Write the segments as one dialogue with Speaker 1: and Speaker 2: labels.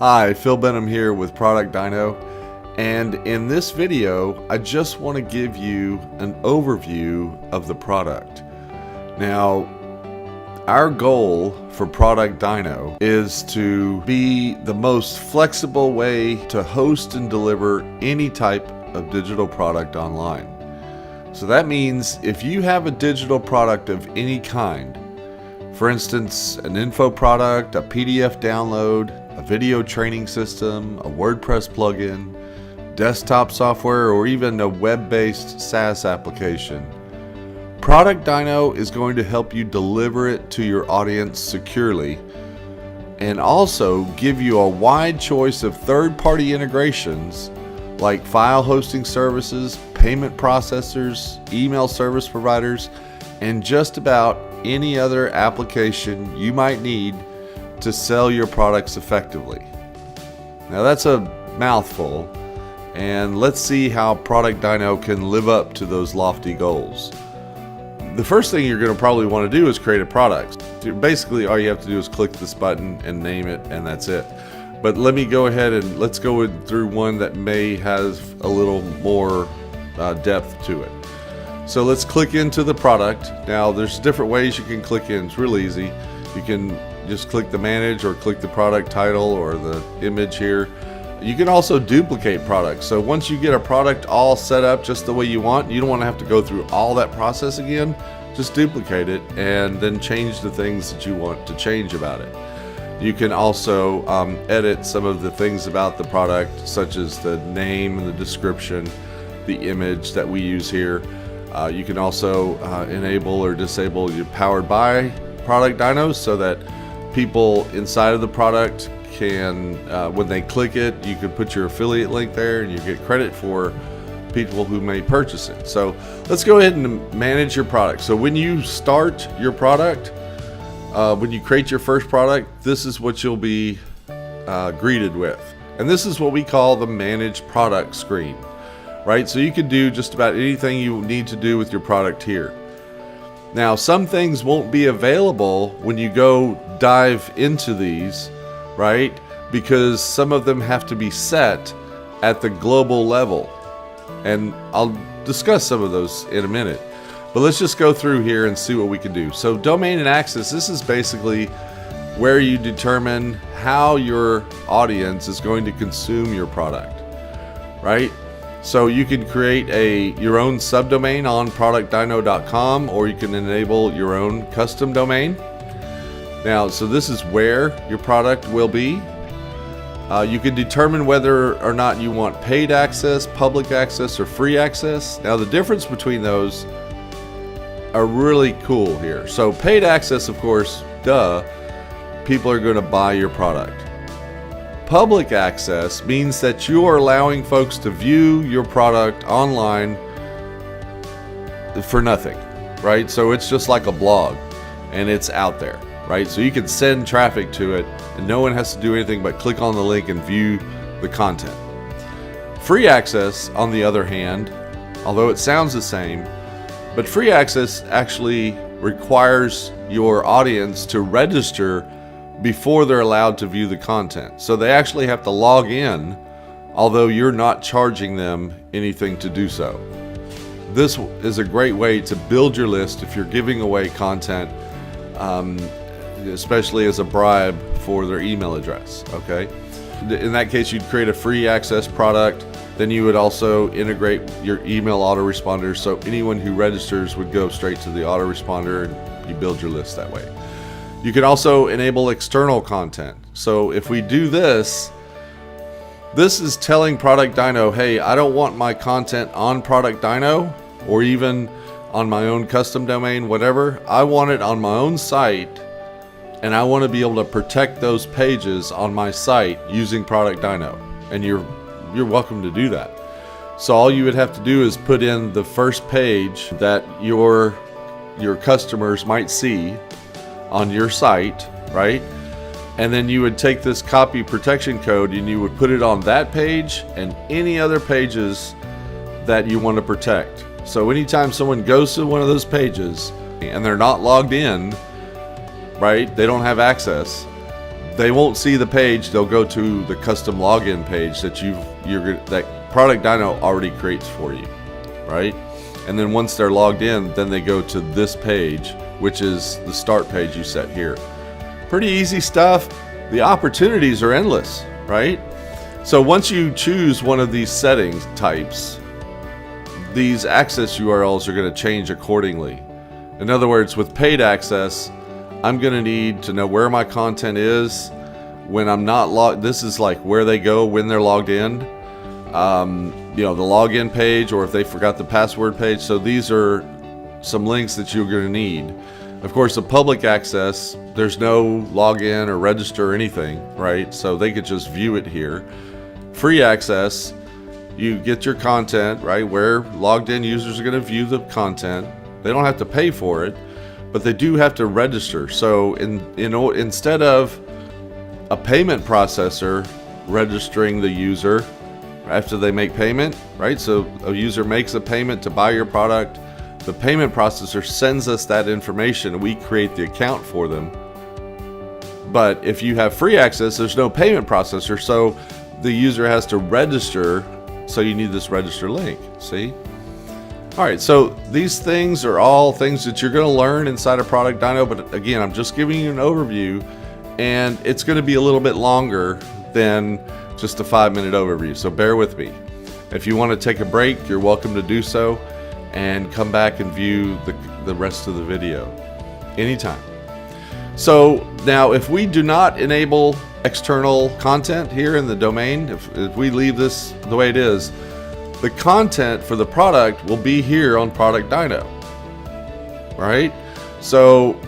Speaker 1: Hi, Phil Benham here with ProductDyno, and in this video I just want to give you an overview of the product. Now, our goal for ProductDyno is to be the most flexible way to host and deliver any type of digital product online. So that means if you have a digital product of any kind, for instance, an info product, a PDF download, a video training system, a WordPress plugin, desktop software, or even a web-based SaaS application, ProductDyno is going to help you deliver it to your audience securely and also give you a wide choice of third-party integrations like file hosting services, payment processors, email service providers, and just about any other application you might need to sell your products effectively. Now that's a mouthful, and let's see how ProductDyno can live up to those lofty goals. The first thing you're going to probably want to do is create a product. Basically, all you have to do is click this button and name it, and that's it. But let me go ahead and let's go through one that may have a little more depth to it. So let's click into the product. Now there's different ways you can click in. It's real easy. You can just click the manage or click the product title or the image here. You can also duplicate products. So once you get a product all set up just the way you want, you don't want to have to go through all that process again. Just duplicate it and then change the things that you want to change about it. You can also edit some of the things about the product, such as the name and the description, the image that we use here. You can also enable or disable your powered by ProductDyno so that people inside of the product can, when they click it, you can put your affiliate link there and you get credit for people who may purchase it. So let's go ahead and manage your product. So when you start your product, when you create your first product, this is what you'll be greeted with. And this is what we call the manage product screen, right? So you can do just about anything you need to do with your product here. Now, some things won't be available when you go dive into these, right? Because some of them have to be set at the global level. And I'll discuss some of those in a minute. But let's just go through here and see what we can do. So domain and access, this is basically where you determine how your audience is going to consume your product, right? So you can create your own subdomain on ProductDyno.com, or you can enable your own custom domain. Now, so this is where your product will be. You can determine whether or not you want paid access, public access, or free access. Now, the difference between those are really cool here. So paid access, of course, people are going to buy your product. Public access means that you are allowing folks to view your product online for nothing, right? So it's just like a blog and it's out there, right? So you can send traffic to it and no one has to do anything but click on the link and view the content. Free access, on the other hand, although it sounds the same, but free access actually requires your audience to register before they're allowed to view the content. So they actually have to log in, although you're not charging them anything to do so. This is a great way to build your list if you're giving away content, especially as a bribe for their email address, okay? In that case, you'd create a free access product. Then you would also integrate your email autoresponder, so anyone who registers would go straight to the autoresponder and you build your list that way. You can also enable external content. So if we do this is telling ProductDyno, hey, I don't want my content on ProductDyno or even on my own custom domain, whatever. I want it on my own site, and I want to be able to protect those pages on my site using ProductDyno. And you're welcome to do that. So all you would have to do is put in the first page that your customers might see on your site, right? And then you would take this copy protection code and you would put it on that page and any other pages that you want to protect. So anytime someone goes to one of those pages and they're not logged in, right, they don't have access, they won't see the page. They'll go to the custom login page that that ProductDyno already creates for you, right? And then once they're logged in, then they go to this page, which is the start page you set here. Pretty easy stuff. The opportunities are endless, right? So once you choose one of these settings types, these access URLs are going to change accordingly. In other words, with paid access, I'm going to need to know where my content is when I'm not logged. This is like where they go when they're logged in. The login page, or if they forgot the password page. So these are some links that you're going to need. Of course, the public access, there's no login or register or anything, right? So they could just view it here. Free access, you get your content, right? Where logged in users are going to view the content. They don't have to pay for it, but they do have to register. So instead of a payment processor registering the user after they make payment, right? So a user makes a payment to buy your product. The payment processor sends us that information and we create the account for them. But if you have free access, there's no payment processor, so the user has to register. So you need this register link, see? All right, so these things are all things that you're going to learn inside of ProductDyno, but again, I'm just giving you an overview, and it's going to be a little bit longer than just a 5-minute overview, so bear with me. If you want to take a break, you're welcome to do so, and come back and view the rest of the video anytime. So now, if we do not enable external content here in the domain, if we leave this the way it is, the content for the product will be here on ProductDyno, right? So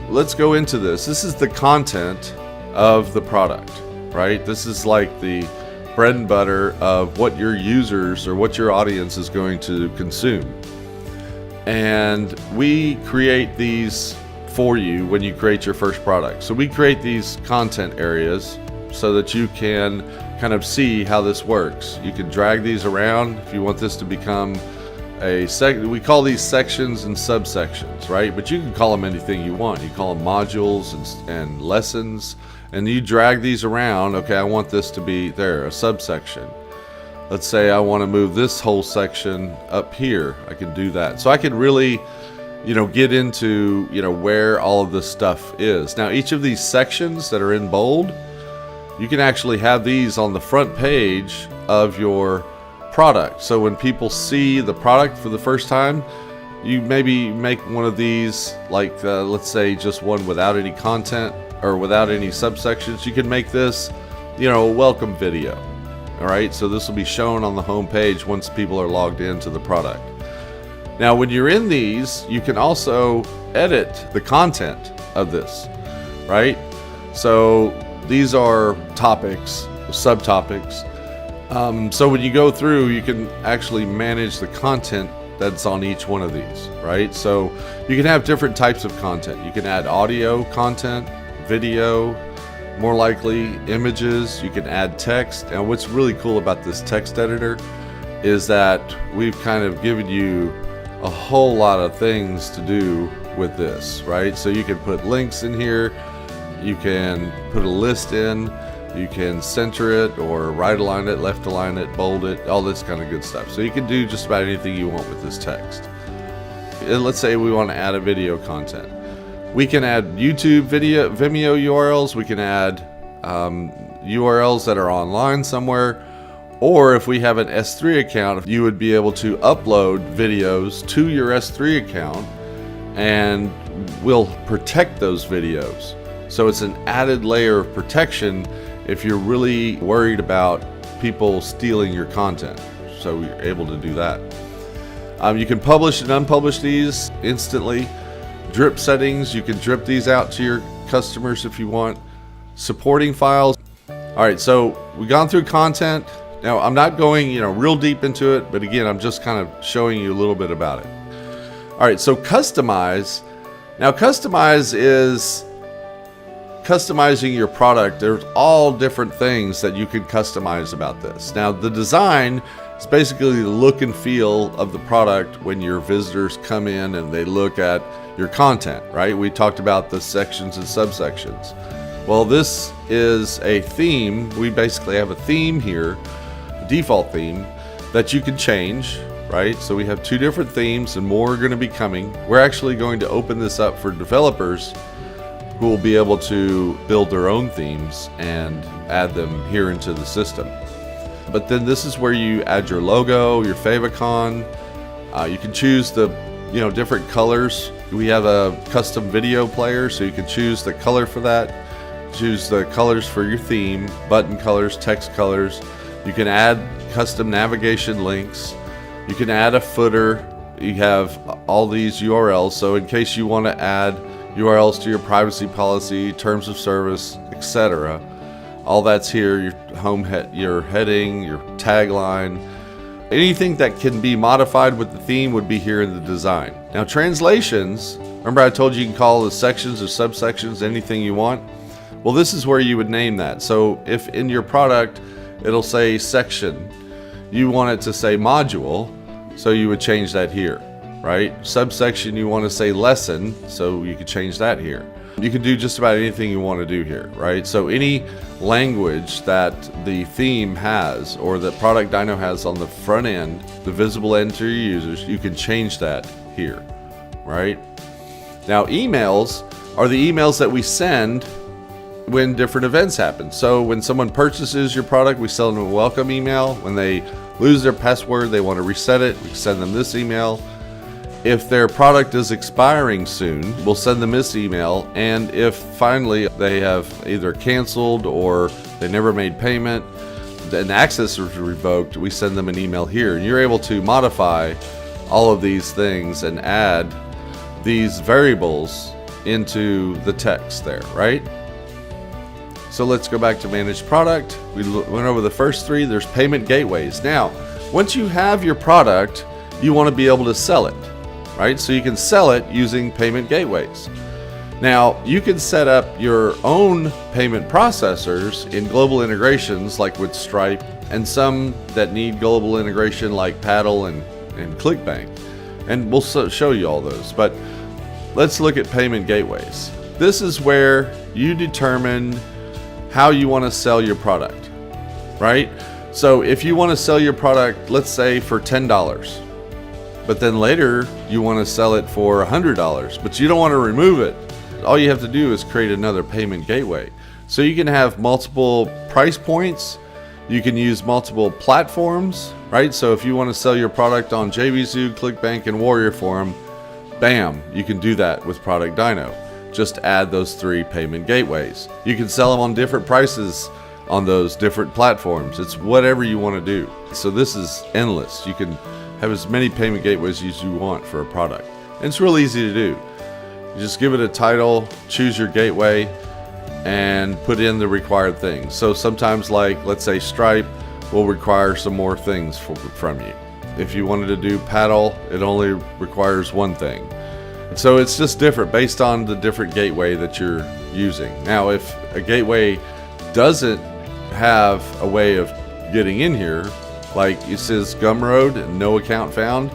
Speaker 1: let's go into this. This is the content of the product, right? This is like the bread and butter of what your users or what your audience is going to consume. And we create these for you when you create your first product. So we create these content areas so that you can kind of see how this works. You can drag these around if you want this to become we call these sections and subsections, right? But you can call them anything you want. You call them modules and lessons, and you drag these around. Okay, I want this to be there, a subsection. Let's say I want to move this whole section up here. I can do that. So I can really get into where all of this stuff is. Now, each of these sections that are in bold, you can actually have these on the front page of your product. So when people see the product for the first time, you maybe make one of these, like let's say just one without any content or without any subsections. You can make this, a welcome video. All right, so this will be shown on the home page once people are logged into the product. Now, when you're in these, you can also edit the content of this, right? So these are topics, subtopics. So when you go through, you can actually manage the content that's on each one of these, right? So you can have different types of content. You can add audio content, video, more likely images. You can add text. And what's really cool about this text editor is that we've kind of given you a whole lot of things to do with this, right? So you can put links in here, you can put a list in, you can center it or right align it, left align it, bold it, all this kind of good stuff. So you can do just about anything you want with this text. And let's say we want to add a video content. We can add YouTube video, Vimeo URLs, we can add URLs that are online somewhere. Or if we have an S3 account, you would be able to upload videos to your S3 account and we'll protect those videos. So it's an added layer of protection if you're really worried about people stealing your content. So you're able to do that. You can publish and unpublish these instantly. Drip settings, you can drip these out to your customers if you want. Supporting files. All right, so we've gone through content. Now, I'm not going, real deep into it, but again, I'm just kind of showing you a little bit about it. All right, so customize. Now, customize is customizing your product. There's all different things that you can customize about this. Now, the design is basically the look and feel of the product when your visitors come in and they look at your content, right? We talked about the sections and subsections. Well, this is a theme. We basically have a theme here, a default theme that you can change, right? So we have two different themes and more are going to be coming. We're actually going to open this up for developers who will be able to build their own themes and add them here into the system. But then this is where you add your logo, your favicon. You can choose the different colors. We have a custom video player, so you can choose the color for that. Choose the colors for your theme, button colors, text colors. You can add custom navigation links. You can add a footer. You have all these URLs, so in case you want to add URLs to your privacy policy, terms of service, etc. All that's here, your your heading, your tagline. Anything that can be modified with the theme would be here in the design. Now translations, remember I told you can call the sections or subsections anything you want? Well, this is where you would name that. So if in your product it'll say section, you want it to say module, so you would change that here, right? Subsection, you want to say lesson, so you could change that here. You can do just about anything you want to do here, right? So any language that the theme has or that ProductDyno has on the front end, the visible end to your users, you can change that here, right? Now emails are the emails that we send when different events happen. So when someone purchases your product, we send them a welcome email. When they lose their password, they want to reset it, we send them this email. If their product is expiring soon, we'll send them this email. And if finally they have either canceled or they never made payment, and access is revoked, we send them an email here. And you're able to modify all of these things and add these variables into the text there, right? So let's go back to manage product. We went over the first three. There's payment gateways. Now, once you have your product, you want to be able to sell it, right? So you can sell it using payment gateways. Now, you can set up your own payment processors in global integrations like with Stripe, and some that need global integration like Paddle and ClickBank. And we'll show you all those. But let's look at payment gateways. This is where you determine how you want to sell your product, right? So if you want to sell your product, let's say for $10, but then later you want to sell it for $100, but you don't want to remove it, all you have to do is create another payment gateway. So you can have multiple price points, you can use multiple platforms, right? So if you want to sell your product on JVZoo, ClickBank, and Warrior Forum, bam, you can do that with ProductDyno. Just add those three payment gateways. You can sell them on different prices on those different platforms. It's whatever you want to do. So this is endless. You can have as many payment gateways as you want for a product. And it's real easy to do. You just give it a title, choose your gateway, and put in the required things. So sometimes, like let's say Stripe will require some more things from you. If you wanted to do Paddle, it only requires one thing. So it's just different based on the different gateway that you're using. Now, if a gateway doesn't have a way of getting in here, like it says Gumroad and no account found,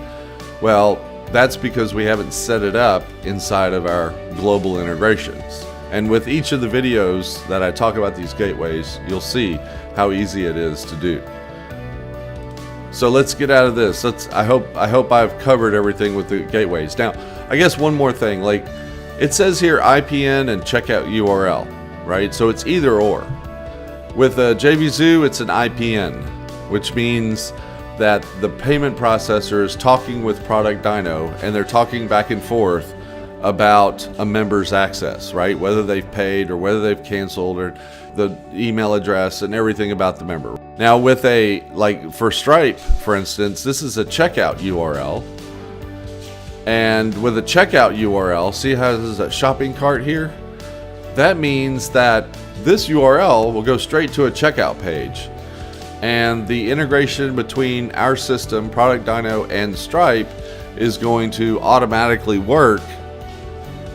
Speaker 1: well, that's because we haven't set it up inside of our global integrations. And with each of the videos that I talk about these gateways, you'll see how easy it is to do. So let's get out of this. I hope I've covered everything with the gateways. Now, I guess one more thing, like it says here IPN and checkout URL, right? So it's either or. With JVZoo, it's an IPN, which means that the payment processor is talking with ProductDyno and they're talking back and forth about a member's access, right? Whether they've paid or whether they've canceled or the email address and everything about the member. Now with like for Stripe, for instance, this is a checkout URL. And with a checkout URL, see how there's a shopping cart here? That means that this URL will go straight to a checkout page. And the integration between our system, ProductDyno, and Stripe is going to automatically work.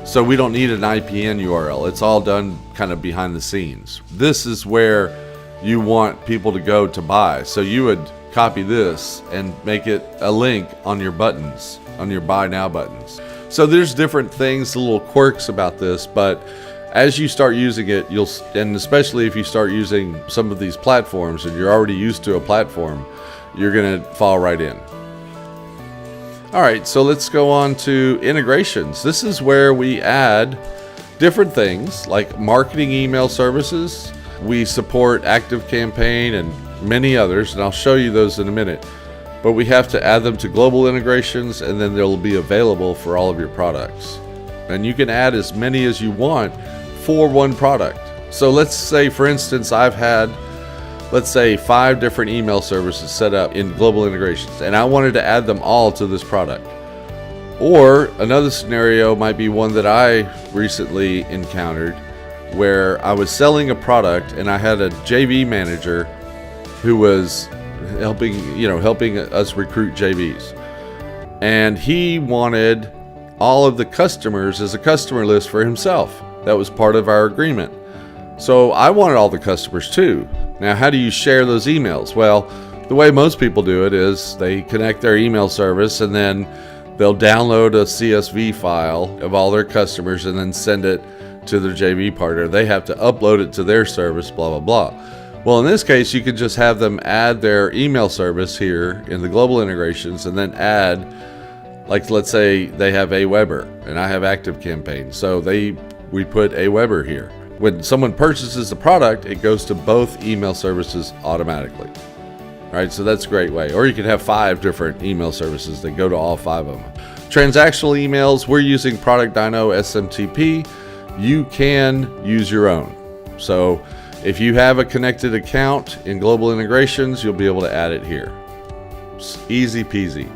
Speaker 1: So we don't need an IPN URL. It's all done kind of behind the scenes. This is where you want people to go to buy. So you would copy this and make it a link on your buttons, on your buy now buttons. So there's different things, little quirks about this, but as you start using it, and especially if you start using some of these platforms and you're already used to a platform, you're going to fall right in. All right, so let's go on to integrations. This is where we add different things like marketing email services. We support ActiveCampaign and many others, and I'll show you those in a minute. But we have to add them to global integrations, and then they'll be available for all of your products. And you can add as many as you want for one product. So let's say, for instance, I've had, let's say, 5 different email services set up in global integrations, and I wanted to add them all to this product. Or another scenario might be one that I recently encountered, where I was selling a product and I had a JV manager who was helping us recruit JVs. And he wanted all of the customers as a customer list for himself. That was part of our agreement. So I wanted all the customers too. Now, how do you share those emails? Well, the way most people do it is they connect their email service and then they'll download a CSV file of all their customers and then send it to their JV partner. They have to upload it to their service, blah, blah, blah. Well, in this case, you could just have them add their email service here in the global integrations and then add, like, let's say they have Aweber and I have ActiveCampaign. So we put Aweber here. When someone purchases the product, it goes to both email services automatically. Right, so that's a great way. Or you could have 5 different email services that go to all 5 of them. Transactional emails, we're using ProductDyno SMTP. You can use your own. So if you have a connected account in global integrations, you'll be able to add it here. It's easy peasy.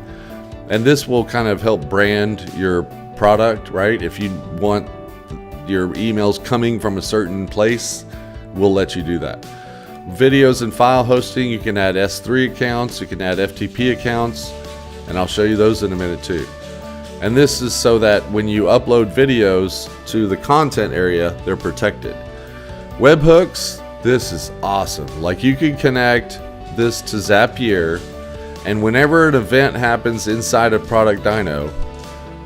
Speaker 1: And this will kind of help brand your product, right? If you want your emails coming from a certain place, we'll let you do that. Videos and file hosting, you can add S3 accounts, you can add FTP accounts, and I'll show you those in a minute too. And this is so that when you upload videos to the content area, they're protected. Webhooks, this is awesome. Like, you can connect this to Zapier, and whenever an event happens inside of ProductDyno,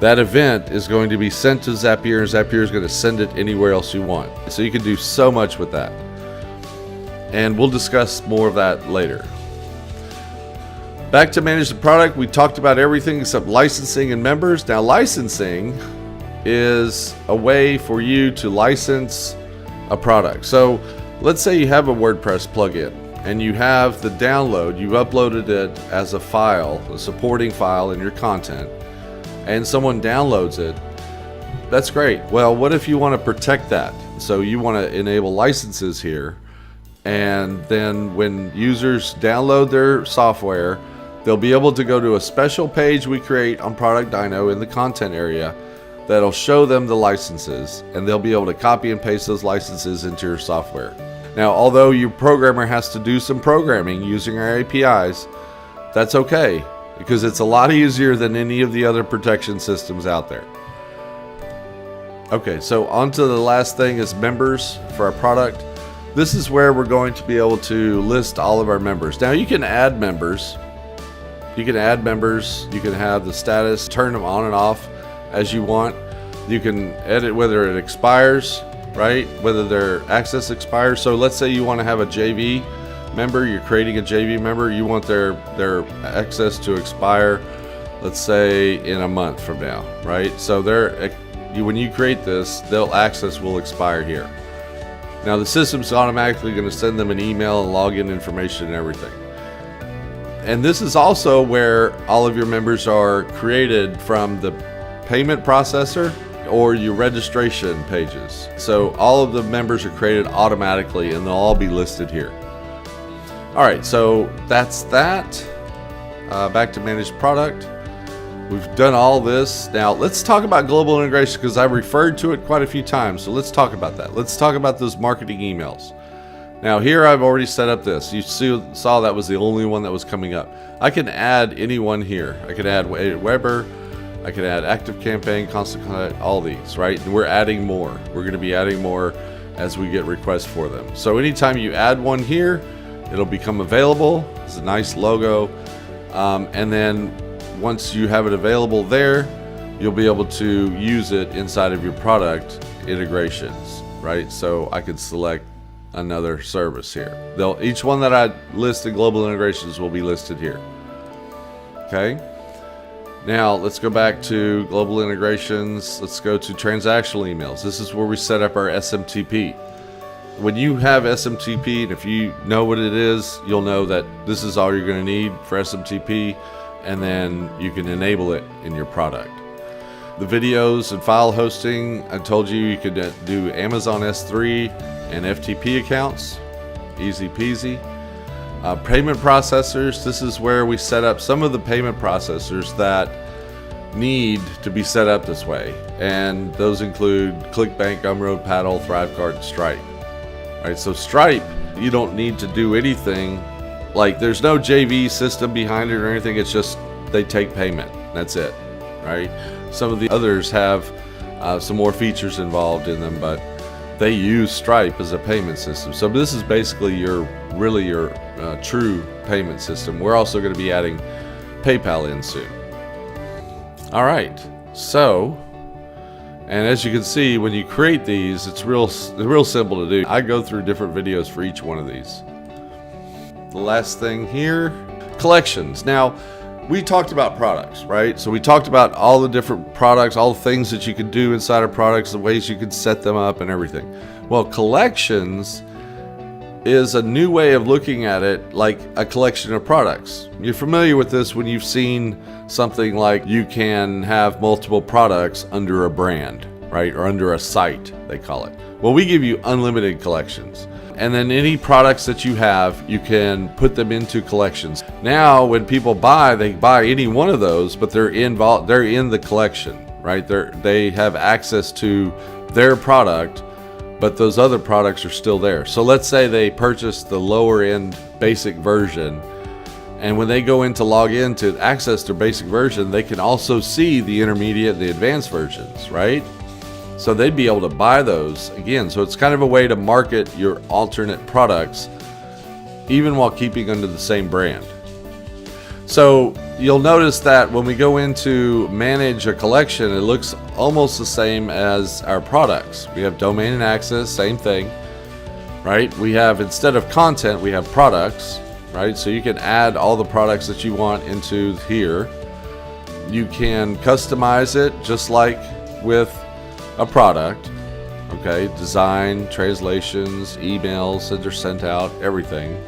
Speaker 1: that event is going to be sent to Zapier, and Zapier is going to send it anywhere else you want. So you can do so much with that. And we'll discuss more of that later. Back to manage the product, we talked about everything except licensing and members. Now, licensing is a way for you to license a product. So let's say you have a WordPress plugin and you have the download, you uploaded it as a file, a supporting file in your content, and someone downloads it. That's great. Well, what if you want to protect that? So you want to enable licenses here, and then when users download their software, they'll be able to go to a special page we create on ProductDyno in the content area that'll show them the licenses, and they'll be able to copy and paste those licenses into your software. Now, although your programmer has to do some programming using our APIs, that's okay, because it's a lot easier than any of the other protection systems out there. Okay, so on to the last thing is members for our product. This is where we're going to be able to list all of our members. Now, you can add members. You can have the status, turn them on and off as you want. You can edit whether it expires, right? Whether their access expires. So let's say you want to have a JV member, you're creating a JV member, you want their access to expire, let's say in a month from now, right? So when you create this, their access will expire here. Now the system's automatically going to send them an email and login information and everything. And this is also where all of your members are created from the payment processor or your registration pages. So all of the members are created automatically and they'll all be listed here. All right, so that's that. Back to managed product. We've done all this. Now let's talk about global integration, because I've referred to it quite a few times. So let's talk about that. Let's talk about those marketing emails. Now here I've already set up this. You saw that was the only one that was coming up. I can add anyone here. I could add Weber. I could add ActiveCampaign, Constant Contact, all these, right? And we're adding more. We're going to be adding more as we get requests for them. So anytime you add one here, it'll become available. It's a nice logo. And then once you have it available there, you'll be able to use it inside of your product integrations. right? So I could select another service here. Each one that I list in global integrations will be listed here. Okay. Now let's go back to global integrations. Let's go to transactional emails. This is where we set up our SMTP. When you have SMTP, and if you know what it is, you'll know that this is all you're going to need for SMTP, and then you can enable it in your product. The videos and file hosting, I told you you could do Amazon S3 and FTP accounts. Easy peasy. Payment processors, this is where we set up some of the payment processors that need to be set up this way. And those include ClickBank, Gumroad, Paddle, ThriveCart, and Stripe. All right, so Stripe, you don't need to do anything. Like, there's no JV system behind it or anything. It's just they take payment. That's it, right? Some of the others have some more features involved in them, but they use Stripe as a payment system. So this is basically your true payment system. We're also going to be adding PayPal in soon. All right, so, and as you can see, when you create these, it's real simple to do. I go through different videos for each one of these. The last thing here, collections. Now, we talked about products, right? So we talked about all the different products, all the things that you could do inside of products, the ways you could set them up and everything. Well, collections is a new way of looking at it, like a collection of products. You're familiar with this when you've seen something like you can have multiple products under a brand, right? Or under a site, they call it. Well, we give you unlimited collections. And then any products that you have, you can put them into collections. Now, when people buy, they buy any one of those, but they're in the collection, right? They have access to their product, but those other products are still there. So let's say they purchase the lower end basic version, and when they go in to log in to access their basic version, they can also see the intermediate, the advanced versions, right? So they'd be able to buy those again. So it's kind of a way to market your alternate products, even while keeping under the same brand. So you'll notice that when we go into manage a collection, it looks almost the same as our products. We have domain and access, same thing, right? We have, instead of content, we have products, right? So you can add all the products that you want into here. You can customize it just like with a product, okay? Design, translations, emails that are sent out, everything.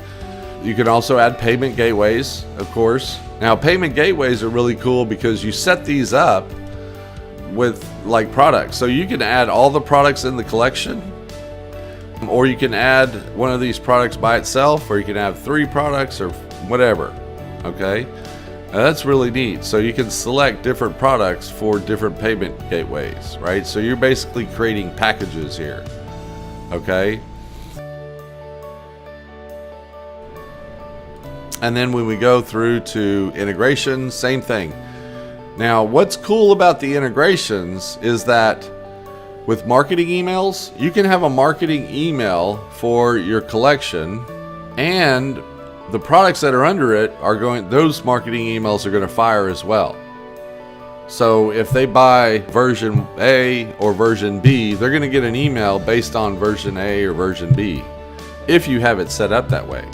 Speaker 1: You can also add payment gateways, of course. Now, payment gateways are really cool because you set these up with like products. So you can add all the products in the collection, or you can add one of these products by itself, or you can have 3 products or whatever, okay? Now, that's really neat. So you can select different products for different payment gateways, right? So you're basically creating packages here, okay? And then when we go through to integration, same thing. Now, what's cool about the integrations is that with marketing emails, you can have a marketing email for your collection, and the products that are under it those marketing emails are going to fire as well. So if they buy version A or version B, they're going to get an email based on version A or version B, if you have it set up that way.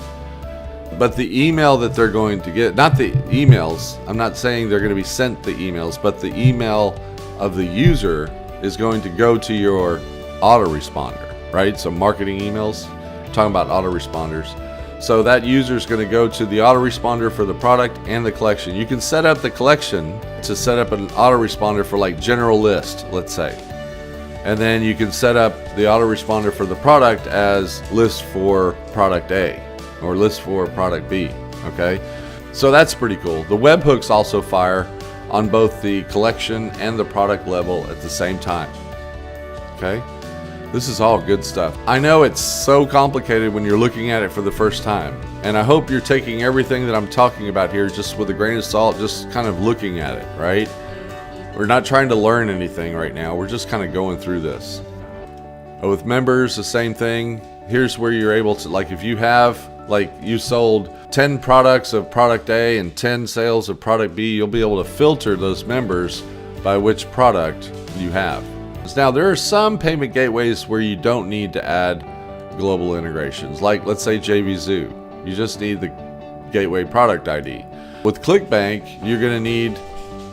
Speaker 1: But the email that they're going to get, not the emails, I'm not saying they're going to be sent the emails, but the email of the user is going to go to your autoresponder, right? So marketing emails, talking about autoresponders. So that user is going to go to the autoresponder for the product and the collection. You can set up the collection to set up an autoresponder for like general list, let's say. And then you can set up the autoresponder for the product as list for product A or list for product B, okay? So that's pretty cool. The webhooks also fire on both the collection and the product level at the same time, okay? This is all good stuff. I know it's so complicated when you're looking at it for the first time, and I hope you're taking everything that I'm talking about here just with a grain of salt, just kind of looking at it, right? We're not trying to learn anything right now. We're just kind of going through this. But with members, the same thing. Here's where you're able to, like if you have, like you sold 10 products of product A and 10 sales of product B, you'll be able to filter those members by which product you have. integrations. Now, there are some payment gateways where you don't need to add global integrations, like let's say JVZoo. You just need the gateway product ID. With ClickBank, you're going to need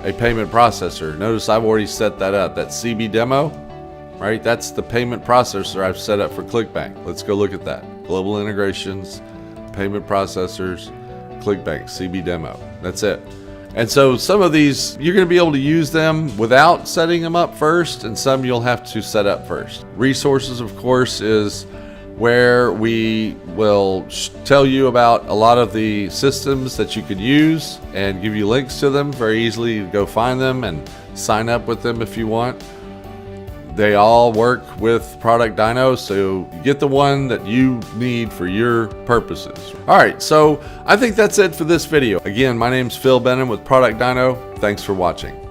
Speaker 1: a payment processor. Notice I've already set that up. That CB demo, right? That's the payment processor I've set up for ClickBank. Let's go look at that. Global integrations, payment processors, ClickBank, CB demo. That's it. And so some of these, you're going to be able to use them without setting them up first, and some you'll have to set up first. Resources, of course, is where we will tell you about a lot of the systems that you could use and give you links to them very easily. You go find them and sign up with them if you want. They all work with ProductDyno, so you get the one that you need for your purposes. All right, so I think that's it for this video. Again, my name's Phil Benham with ProductDyno. Thanks for watching.